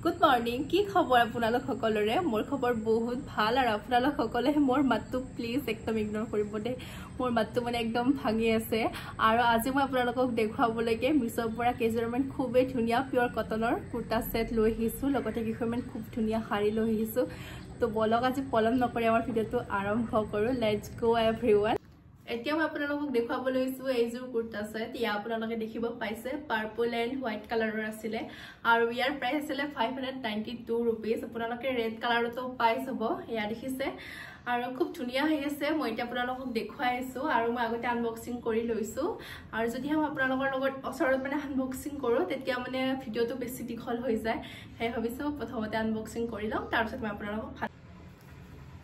Good morning. কি খবৰ আপোনালোক সকলোৰে? মোৰ খবৰ বহুত ভাল আৰু আপোনালোক সকলে মোৰ মাতটো প্লিজ একদম ইগনোৰ কৰিব দে। মোৰ মাতটো মানে একদম ভাঙি আছে আৰু আজি মই আপোনালোকক দেখুৱাবলৈকে মিছৰ পৰা কেজৰমান খুবেই ধুনীয়া পিওৰ কটনৰ কুৰ্তা সেট লৈ আহিছো লগতে কিখনমান খুব ধুনীয়া শাৰী লৈ আহিছো। তো বলক আজি পলম নকৰি আমাৰ ভিডিওটো আৰম্ভ কৰো। Let's go এভৰিওয়ান। এতিয়া মই আপোনালোকক দেখুৱাবলৈ লৈছো এইযোৰ কুৰ্তা সেট। ইয়া আপোনালোকে দেখিব পাইছে পাৰ্পল এণ্ড হোৱাইট কালাৰৰ আছিলে আৰু ইয়াৰ প্ৰাইস আছিলে 592 रुपीस। আপোনালোকে ৰেড কালাৰতো পাই যাব। ইয়া দেখিছে আৰু খুব ধুনীয়া হৈ আছে। মই এতিয়া আপোনালোকক দেখুৱাই আছো আৰু মই আগতে আনবক্সিং কৰি লৈছো আৰু যদি মই আপোনালোকৰ লগত ওচৰত মানে আনবক্সিং কৰো তেতিয়া মানে ভিডিওটো বেছি দীঘল হৈ যায়। সেই ভাবিছো প্ৰথমতে আনবক্সিং কৰি লম তাৰ পিছত মই আপোনালোকক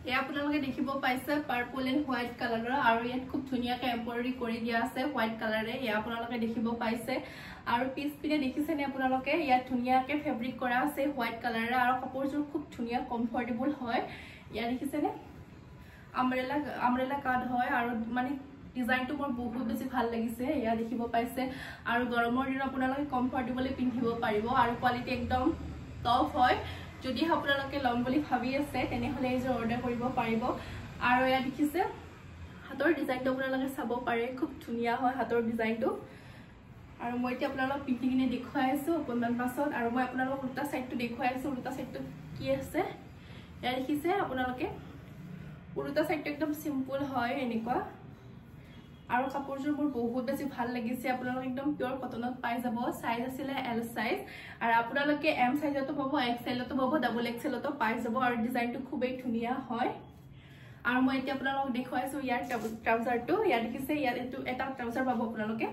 এয়া আপোনালোকে দেখিব পাইছে পাৰ্পল এণ্ড হোৱাইট কালাৰৰ আৰু ইয়াত খুব ধুনীয়াকৈ এমব্ৰইডাৰী কৰি দিয়া আছে হোৱাইট কালাৰে। এয়া আপোনালোকে দেখিব পাইছে আৰু পিছ পিনে দেখিছেনে আপোনালোকে ইয়াত ধুনীয়াকৈ ফেব্ৰিক কৰা আছে হোৱাইট কালাৰে আৰু কাপোৰযোৰ খুব ধুনীয়া কমফৰ্টেবল হয়। ইয়া দেখিছেনে আমব্ৰেলা কাট হয় আৰু মানে ডিজাইনটো মোৰ বহুত বেছি ভাল লাগিছে। ইয়া দেখিব পাইছে আৰু গৰমৰ দিনত আপোনালোকে কমফৰ্টেবলি পিন্ধিব পাৰিব আৰু কোৱালিটি একদম টপ হয়। যদি আপোনালোকে লম বুলি ভাবি আছে তেনেহলে এই যে অৰ্ডাৰ কৰিব পাৰিব আৰু এয়া দেখিছে হাতৰ ডিজাইনটো আপোনালোকে চাব পাৰে খুব ধুনীয়া হয় হাতৰ ডিজাইনটো আৰু মই এতিয়া আপোনালোকক পিন্ধি কিনে দেখুৱাই আছো অকণমান পাছত আৰু মই আপোনালোকক উল্টা সাইডটো দেখুৱাই আছো। উল্টা সাইডটো কি আছে এয়া দেখিছে আপোনালোকে উল্টা সাইডটো একদম সিম্পল হয় এনেকুৱা আৰু কাপোৰযোৰ মোৰ বহুত বেছি ভাল লাগিছে। আপোনালোকে একদম পিওৰ কটনত পাই যাব। সাইজ আছিল এল সাইজ আৰু আপোনালোকে এম সাইজতো পাব এক্সেলতো পাব ডাবল এক্সেলতো পাই যাব আৰু ডিজাইনটো খুবেই ধুনীয়া হয় আৰু মই এতিয়া আপোনালোকক দেখুৱাইছো ইয়াৰ ট্ৰাউজাৰটো। ইয়াত দেখিছে ইয়াত এটা ট্ৰাউজাৰ পাব আপোনালোকে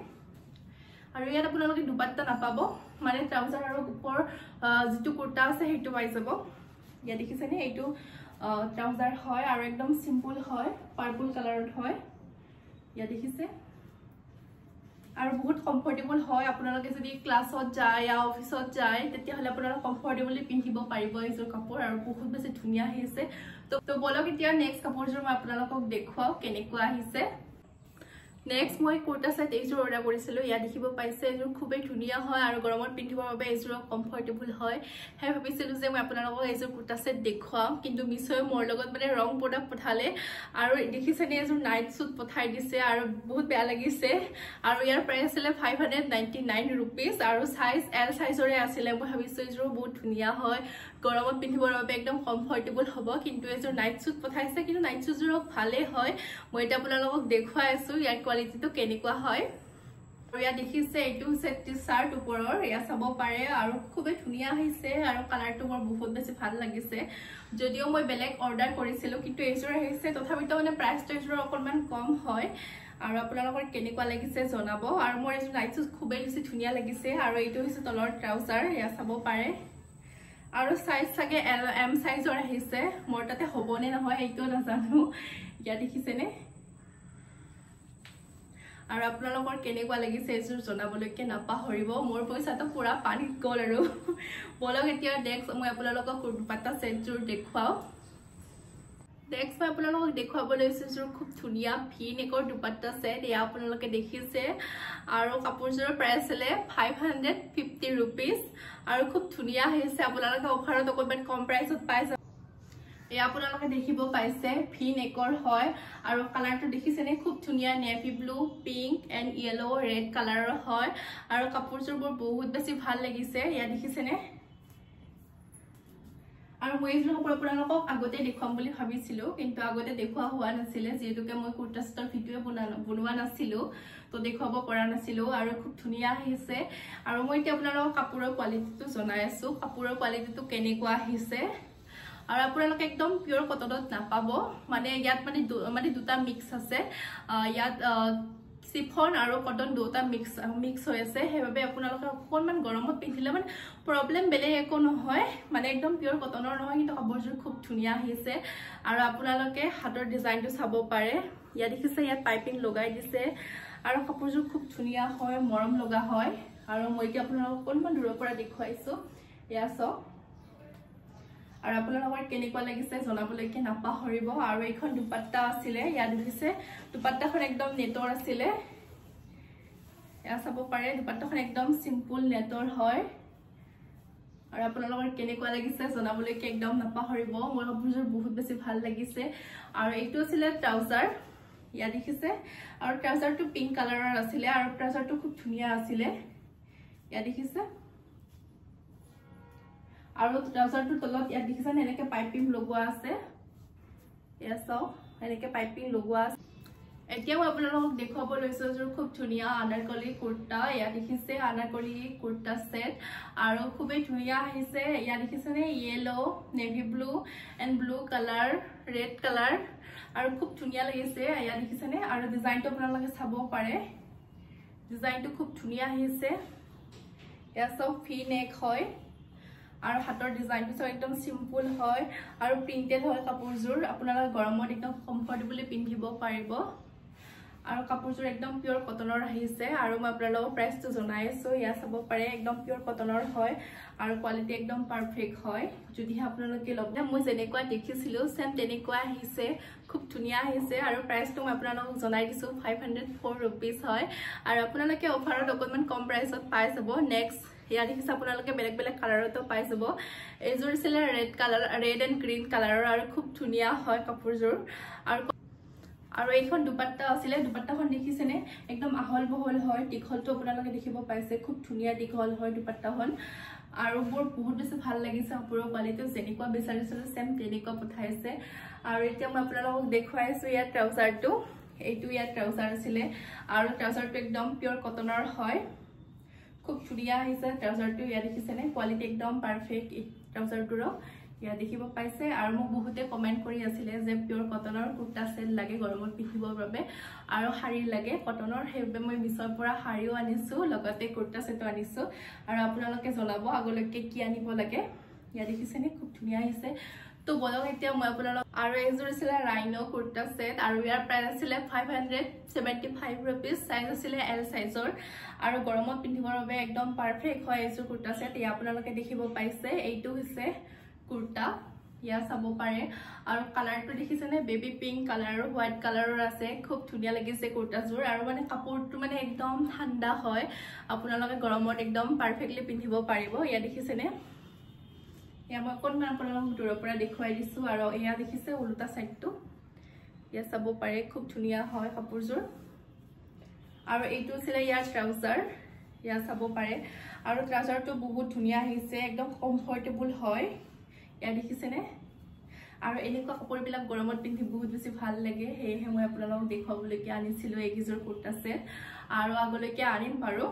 আৰু ইয়াত আপোনালোকে দুপাট্টা নাপাব মানে ট্ৰাউজাৰ আৰু ওপৰ যিটো কুৰ্তা আছে সেইটো পাই যাব। ইয়াত দেখিছেনে এইটো ট্ৰাউজাৰ হয় আৰু একদম সিম্পল হয় পাৰ্পল কালাৰত হয়। ইয়া দেখিছে আৰু বহুত কমফৰ্টেবল হয়। আপোনালোকে যদি ক্লাছত যায় या অফিসত যায় তেতিয়াহলে আপোনালোক কমফৰ্টেবলি পিন্ধিব পাৰিব এইযোৰ কাপোৰ আৰু বহুত বেছি ধুনীয়া হৈছে। তো বলক এতিয়া নেক্সট কাপোৰযোৰ মই আপোনালোকক দেখুৱাও কেনেকুৱা আহিছে। নেক্সট মই কুৰ্তা সেট এইযোৰ অৰ্ডাৰ কৰিছিলো। ইয়া দেখিব পাইছে এইযোৰ খুবেই ধুনীয়া হয় আৰু গৰমত পিন্ধিবৰ বাবে এইযোৰ কমফৰ্টেবল হয়। হে ভাবিছিলো যে মই আপোনালোকক এইযোৰ কুৰ্তা সেট দেখুৱাম কিন্তু মিছই মোৰ লগত মানে ৰং প্ৰডাক্ট পঠালে আৰু দেখিছেনে এইযোৰ নাইট সুট পঠাই দিছে আৰু বহুত বেয়া লাগিছে আৰু ইয়াৰ প্ৰাইস আছিল 599 रुपीस আৰু সাইজ এল সাইজৰে আছিল। মই ভাবিছো এইযোৰ বহুত ধুনীয়া হয় গৰমত পিন্ধিবৰ বাবে একদম কমফৰ্টেবল হ'ব কিন্তু এইযোৰ নাইট সুট পঠাইছে কিন্তু নাইট সুটযোৰ ভালে হয়। মই এটা আপোনালোকক দেখুৱাই আছো ইয়াৰ কোৱালিটিটো কেনেকুৱা হয় আৰু ইয়া দেখিছে এইটো সেট শাৰ্ট ওপৰৰ ইয়া চাব পাৰে আৰু খুবেই ধুনীয়া হৈছে আৰু কালাৰটো মোৰ বহুত বেছি ভাল লাগিছে। যদিও মই বেলেগ অৰ্ডাৰ কৰিছিলো কিন্তু এইযোৰ আহিছে তথাপিতো মানে প্ৰাইসটো এইযোৰ অকণমান কম হয় আৰু আপোনালোকৰ কেনেকুৱা লাগিছে জনাব আৰু মোৰ এইযোৰ নাইট সুট খুবেই বেছি ধুনীয়া লাগিছে আৰু এইটো হৈছে তলৰ ট্ৰাউজাৰ ইয়া চাব পাৰে আৰু সাইজ থাকে এল এম সাইজৰ আহিছে। মোৰ তাতে হ'বনে নহয় এইটো নাজানো। ইয়া দেখিছেনে আৰু আপোনালোকৰ কেনেকুৱা লাগিছে এইযোৰ জনাবলৈকে নাপাহৰিব। মোৰ পইচাটো পুৰা পানীত গ'ল আৰু বলক এতিয়া নেক্সট মই আপোনালোকক দুপাট্টা সেটযোৰ দেখুৱাও। নেক্সট মই আপোনালোকক দেখুৱাব লৈছো এইযোৰ খুব ধুনীয়া ভি নেকৰ দুপাট্টা সেট। এয়া আপোনালোকে দেখিছে আৰু কাপোৰযোৰৰ প্ৰাইস আছিল 550 रुपीस আৰু খুব ধুনীয়া হৈছে। আপোনালোকে অফাৰত অকণমান কম প্ৰাইসত পাই যাব। এয়া আপোনালোকে দেখিব পাইছে ভি নেকৰ হয় আৰু কালাৰটো দেখিছেনে খুব ধুনীয়া navy blue pink and yellow red কালাৰৰ হয় আৰু কাপোৰযোৰ বহুত বেছি ভাল লাগিছে। ইয়া দেখিছেনে আৰু মই এইযোৰ কাপোৰ আপোনালোকক আগতে দেখুৱাম বুলি ভাবিছিলো কিন্তু আগতে দেখুওৱা হোৱা নাছিলে যিহেতুকে মই কুৰ্তা সেটৰ ভিডিও বনোৱা নাছিলো তো দেখুৱাব পৰা নাছিলো আৰু খুব ধুনীয়া আহিছে আৰু মই এতিয়া আপোনালোকক কাপোৰৰ কোৱালিটিটো জনাই আছো কাপোৰৰ কোৱালিটিটো কেনেকুৱা আহিছে আৰু আপোনালোকে একদম পিওৰ কটনত নাপাব মানে ইয়াত মানে দুটা মিক্স আছে। ইয়াত চিফন আৰু কটন দুটা মিক্স হৈ আছে সেইবাবে আপোনালোকে অকণমান গৰমত পিন্ধিলে মানে প্ৰব্লেম বেলেগ একো নহয় মানে একদম পিওৰ কটনৰ নহয় কিন্তু কাপোৰযোৰ খুব ধুনীয়া আহিছে আৰু আপোনালোকে হাতৰ ডিজাইনটো চাব পাৰে। ইয়া দেখিছে ইয়াত পাইপিং লগাই দিছে আৰু কাপোৰযোৰ খুব ধুনীয়া হয় মৰম লগা হয় আৰু মই এতিয়া আপোনালোকক অকণমান দূৰৰ পৰা দেখুৱাইছো। ইয়া চাওক আৰু আপোনালোকৰ কেনেকুৱা লাগিছে জনাবলৈকে নাপাহৰিব আৰু এইখন দুপাট্টা আছিলে। ইয়া দেখিছে দুপাট্টাখন একদম নেটৰ আছিলে। ইয়া চাব পাৰে দুপাট্টাখন একদম সিম্পল নেটৰ হয় আৰু আপোনালোকৰ কেনেকুৱা লাগিছে জনাবলৈকে একদম নাপাহৰিব মোৰ কাপোৰযোৰ বহুত বেছি ভাল লাগিছে আৰু এইটো আছিল ট্ৰাউজাৰ ইয়া দেখিছে আৰু ট্ৰাউজাৰটো পিংক কালাৰৰ আছিল আৰু ট্ৰাউজাৰটো খুব ধুনিয়া আছিল ইয়া দেখিছে আৰু ট্ৰাউজাৰটোৰ তলত ইয়া দেখিছে এনেকৈ পাইপিং লগোৱা আছে ইয়া চাও এনেকৈ পাইপিং লগোৱা আছে এতিয়া মই আপোনালোকক দেখুৱাব লৈছো যে খুব ধুনিয়া আনাৰকলি কুৰ্তা ইয়া দেখিছে আনাৰকলি কুৰ্তা সেট আৰু খুবেই ধুনিয়া আহিছে ইয়া দেখিছে নে yellow navy blue and blue colour red colour আৰু খুব ধুনিয়া লাগিছে ইয়া দেখিছে নে আৰু ডিজাইনটো আপোনালোকে চাব পাৰে ডিজাইনটো খুব ধুনিয়া আহিছে ইয়া সব ফি নেক হয় আৰু হাতৰ ডিজাইনটো সব একদম সিম্পল হয় আৰু প্ৰিন্টেড হয় কাপোৰযোৰ আপোনালোকে গৰমত একদম কমফৰ্টেবলি পিন্ধিব পাৰিব আৰু কাপোৰযোৰ একদম পিওৰ কটনৰ আহিছে আৰু মই আপোনালোকক প্ৰাইসটো জনাই আছো ইয়া চাব পাৰে একদম পিওৰ কটনৰ হয় আৰু কোৱালিটি একদম পাৰফেক্ট হয় যদি আপোনালোকে লব মই যেনেকুৱা দেখিছিলো সেম তেনেকুৱা আহিছে খুব ধুনিয়া আহিছে আৰু প্ৰাইসটো মই আপোনালোকক জনাই দিছো 504 रुपीस হয় আৰু আপোনালোকে অফাৰত অকনমান কম প্ৰাইসত পাই যাব নেক্সট ইয়া দেখিছে আপোনালোকে বেলেগ বেলেগ কালাৰতো পাই যাব এইযোৰ আছিল ৰেড এন্ড গ্ৰীন কালাৰৰ আৰু খুব ধুনিয়া হয় কাপোৰযোৰ আৰু এইখন দুপাট্টা আছিল দুপাট্টাখন দেখিছেনে একদম আহল বহল হয় দীঘলটো আপোনালোকে দেখিব পাইছে খুব ধুনিয়া দীঘল হয় দুপাট্টাখন আৰু বহুত বেছি ভাল লাগিছে কাপোৰৰ কোৱালিটি যেনেকুৱা বিচাৰিছিল সেম তেনেকুৱা পঠাইছে আৰু এতিয়া মই আপোনালোকক দেখুৱাইছো ইয়াৰ ট্ৰাউজাৰটো এইটো ইয়াৰ ট্ৰাউজাৰ আছিল আৰু ট্ৰাউজাৰটো একদম পিওৰ কটনৰ হয় খুব ধুনিয়া আহিছে ট্ৰাউজাৰটো ইয়া দেখিছেনে কোৱালিটি একদম পাৰফেক্ট ট্ৰাউজাৰটোৰ ইয়া দেখিব পাইছে আৰু মোক বহুতে কমেন্ট কৰি আছিল যে পিওৰ কটনৰ কুৰ্তা সেট লাগে গৰমত পিন্ধিবৰ বাবে আৰু শাৰী লাগে কটনৰ হেবে মই মিছৰ পৰা শাৰীও আনিছো লগতে কুৰ্তা সেটো আনিছো আৰু আপোনালোকে জনাব আগলৈকে কি আনিব লাগে ইয়া দেখিছেনে খুব ধুনিয়া আহিছে তো বলক এতিয়া মই আপোনালোক আৰু এইযোৰ আছিল ৰাইনো কুৰ্তা সেট আৰু ইয়াৰ প্ৰাইস আছিল 575 रुपीस সাইজ আছিল এল সাইজৰ আৰু গৰমত পিন্ধিবৰ বাবে একদম পাৰফেক্ট হয় এইযোৰ কুৰ্তা সেট ইয়া আপোনালোকে দেখিব পাইছে এইটো হৈছে কুৰ্তা ইয়া চাব পাৰে আৰু কালাৰটো দেখিছেনে বেবি পিংক কালাৰ আৰু হোৱাইট কালাৰৰ আছে খুব ধুনিয়া লাগিছে কুৰ্তাযোৰ আৰু মানে কাপোৰটো মানে একদম ঠাণ্ডা হয় আপোনালোকে গৰমত একদম পাৰফেক্টলি পিন্ধিব পাৰিব ইয়া দেখিছেনে ইয়া মই কোনমান আপোনালোকক দূৰৰ পৰা দেখুৱাই দিছো আৰু ইয়া দেখিছে উল্টা সাইডটো ইয়া চাব পাৰে খুব ধুনিয়া হয় কাপোৰযোৰ আৰু এইটো আছিল ইয়াৰ ট্ৰাউজাৰ ইয়া চাব পাৰে আৰু ট্ৰাউজাৰটো বহুত ধুনিয়া আহিছে একদম কমফৰ্টেবল হয় ইয়া দেখিছেনে আৰু এনেকুৱা কাপোৰবিলাক গৰমত পিন্ধি বহুত বেছি ভাল লাগে হেহে মই আপোনালোকক দেখুৱাবলৈকে আনিছিলো এইকিজোৰ কুৰ্তা সেট আৰু আগলৈকে আনিম বাৰু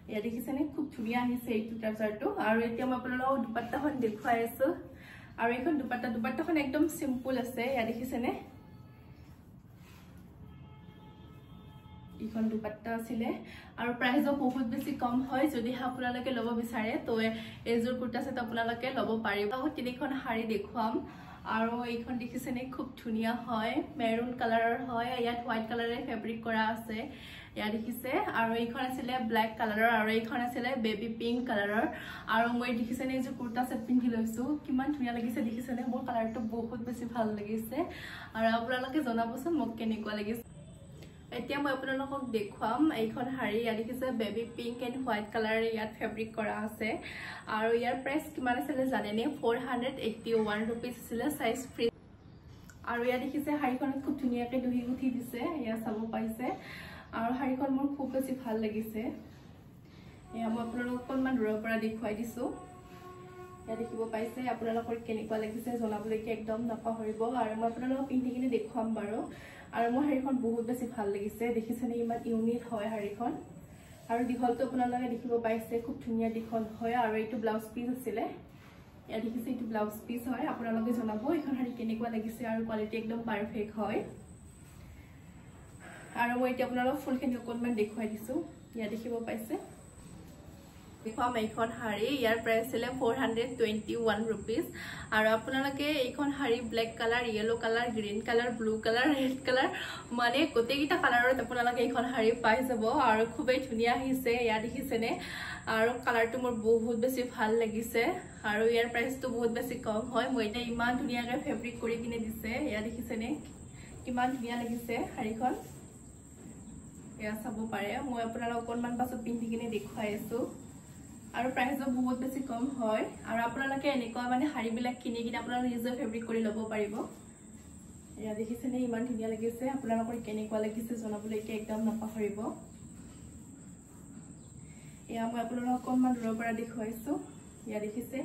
ইয়া দেখিছেনে খুব ধুনিয়া আহিছে এইটো ট্ৰাউজাৰটো আৰু এতিয়া মই আপোনালোকক দুপাট্টাখন দেখুৱাই আছো আৰু এইখন দুপাট্টাখন একদম সিম্পল আছে ইয়া দেখিছেনে ইখন দুপাট্টা আছিল আৰু প্ৰাইসও বহুত বেছি কম হয় যদি আপোনালোকে লব বিচাৰে তো এইযোৰ কুৰ্তা সেট আপোনালোকে লব পাৰিব আৰু তিনিখন শাৰী দেখুৱাম আৰু এইখন দেখিছেনে খুব ধুনিয়া হয় মেৰুন কালাৰৰ হয় ইয়াত হোৱাইট কালাৰে ফেব্ৰিক কৰা আছে ইয়া দেখিছে আৰু এইখন আছিল ব্ল্যাক কালাৰৰ আৰু এইখন আছিল বেবি পিংক কালাৰৰ আৰু মই দেখিছেনে এইযোৰ কুৰ্তা সেট পিন্ধি লৈছো কিমান ধুনিয়া লাগিছে দেখিছেনে মোৰ কালাৰটো বহুত বেছি ভাল লাগিছে আৰু আপোনালোকে জনাবচোন মোক কেনেকুৱা লাগিছে এতিয়া মই আপোনালোকক দেখুৱাম এইখন শাৰী ইয়া দেখিছে baby pink and white colour ইয়াত ফেব্ৰিক কৰা আছে আৰু ইয়াৰ প্ৰাইস কিমান আছিল জানেনে 481 रुपीस আছিল সাইজ ফ্ৰী আৰু ইয়া দেখিছে শাৰীখনত খুব ধুনিয়াকৈ দহি গুঠি দিছে ইয়া চাব পাইছে আৰু শাৰীখন মোৰ খুব বেছি ভাল লাগিছে ইয়া মই আপোনালোকক কোনমান দূৰৰ পৰা দেখুৱাই দিছো ইয়া দেখিব পাইছে আপোনালোকৰ কেনেকুৱা লাগিছে জনাবলৈকে একদম নাপাহৰিব আৰু মই আপোনালোকক পিন্ধি কিনে দেখুৱাম বাৰু আৰু মোৰ শাৰীখন বহুত বেছি ভাল লাগিছে দেখিছেনে ইমান ইউনিক হয় শাৰীখন আৰু দীঘলটো আপোনালোকে দেখিব পাইছে খুব ধুনিয়া দীঘল হয় আৰু এইটো ব্লাউজ পিস আছিল ইয়া দেখিছে এইটো ব্লাউজ পিস হয় আপোনালোকে জনাব এইখন শাৰী কেনেকুৱা লাগিছে আৰু কোৱালিটি একদম পাৰফেক্ট হয় আৰু মই এতিয়া আপোনালোকক ফুলখিনি অকনমান দেখুৱাই দিছো ইয়া দেখিব পাইছে দেখুৱাম এইখন শাৰী ইয়াৰ প্ৰাইস আছিল 421 रुपीस আৰু আপোনালোকে এইখন শাৰী black colour yellow colour green colour blue colour red colour মানে গোটেইটা কালাৰত আপোনালোকে এইখন শাৰী পাই যাব আৰু খুবেই ধুনিয়া আহিছে ইয়া দেখিছেনে আৰু কালাৰটো মোৰ বহুত বেছি ভাল লাগিছে আৰু ইয়াৰ প্ৰাইসটো বহুত বেছি কম হয় মই এটা ইমান ধুনিয়াকৈ ফেব্ৰিক কৰি কিনে দিছে ইয়া দেখিছেনে কিমান ধুনিয়া লাগিছে শাৰীখন ইয়া চাব পাৰে মই আপোনালোকক অকনমান পাছত পিন্ধি কিনে দেখুৱাই আছো আৰু প্ৰাইসও বহুত বেছি কম হয় আৰু আপোনালোকে এনেকুৱা মানে শাড়ীবিলাক কিনি কিনে আপোনালোকে নিজে ফেব্ৰিক কৰি ল'ব পাৰিব এয়া দেখিছেনে ইমান ধুনীয়া লাগিছে আপোনালোকৰ কেনেকুৱা লাগিছে জনাবলৈ একদম নাপাহৰিব এয়া মই আপোনালোকক অকণমান দূৰৰ পৰা দেখুৱাইছো ইয়া দেখিছে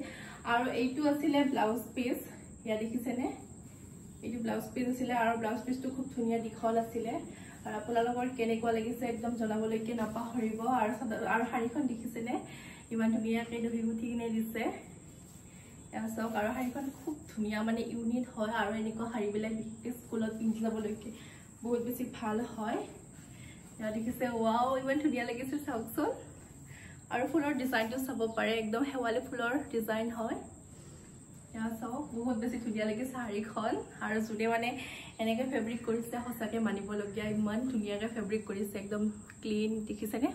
আৰু এইটো আছিল ব্লাউজ পিস ইয়া দেখিছেনে এইটো ব্লাউজ পিস আছিল আৰু ব্লাউজ পিসটো খুব ধুনীয়া দীঘল আছিল আৰু আপোনালোকৰ কেনেকুৱা লাগিছে একদম জনাবলৈ নাপাহৰিব আৰু শাড়ীখন দেখিছেনে ইমান ধুনীয়াকৈ দহি গুঠি কিনে দিছে এয়া চাওক আৰু শাড়ীখন খুব ধুনীয়া মানে ইউনিক হয় আৰু এনেকুৱা শাড়ীবিলাক বিশেষকৈ স্কুলত পিন্ধি যাবলৈ বহুত বেছি ভাল হয় এয়া দেখিছে ওৱাও ইমান ধুনীয়া লাগিছে চাওকচোন আৰু ফুলৰ ডিজাইনটো চাব পাৰে একদম হেৱালি ফুলৰ ডিজাইন হয় এয়া চাওক বহুত বেছি ধুনীয়া লাগিছে শাড়ীখন আৰু যোনে মানে এনেকৈ ফেব্ৰিক কৰিছে সঁচাকৈ মানিবলগীয়া ইমান ধুনীয়াকৈ ফেব্ৰিক কৰিছে একদম ক্লিন দেখিছেনে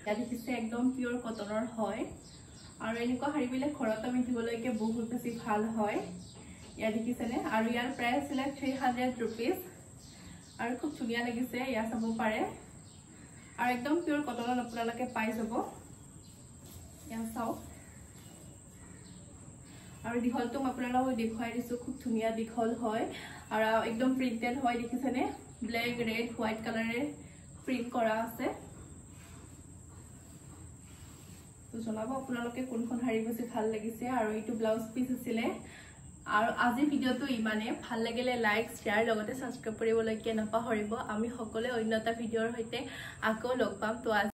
এয়া দেখিছে একদম পিয়ৰ কটনৰ হয় আৰু এনেকুৱা শাড়ীবিলাক ঘৰত পিন্ধিবলৈ বহুত বেছি ভাল হয় ইয়া দেখিছেনে আৰু ইয়াৰ প্ৰাইস আছিল 300 रुपीस আৰু খুব ধুনীয়া লাগিছে ইয়া চাব পাৰে আৰু একদম পিয়ৰ কটনত আপোনালোকে পাই যাব ইয়া চাওক আৰু দীঘলটো আপোনালোকক দেখুৱাই দিছো খুব ধুনীয়া দীঘল হয় আৰু একদম প্ৰিন্টেড হয় দেখিছেনে ব্ল্যাক ৰেড হোৱাইট কালাৰে প্ৰিন্ট কৰা আছে তো জনাব আপোনালোকে কোনখন শাড়ী বেছি ভাল লাগিছে আৰু এইটো ব্লাউজ পিস আছিল আৰু আজি ভিডিওটো ইমানে ভাল লাগিলে লাইক শেয়াৰ লগতে সাবস্ক্ৰাইব কৰিবলৈ নাপাহৰিব আমি সকলোৱে অন্য এটা ভিডিওৰ সৈতে আকৌ লগ পাম তো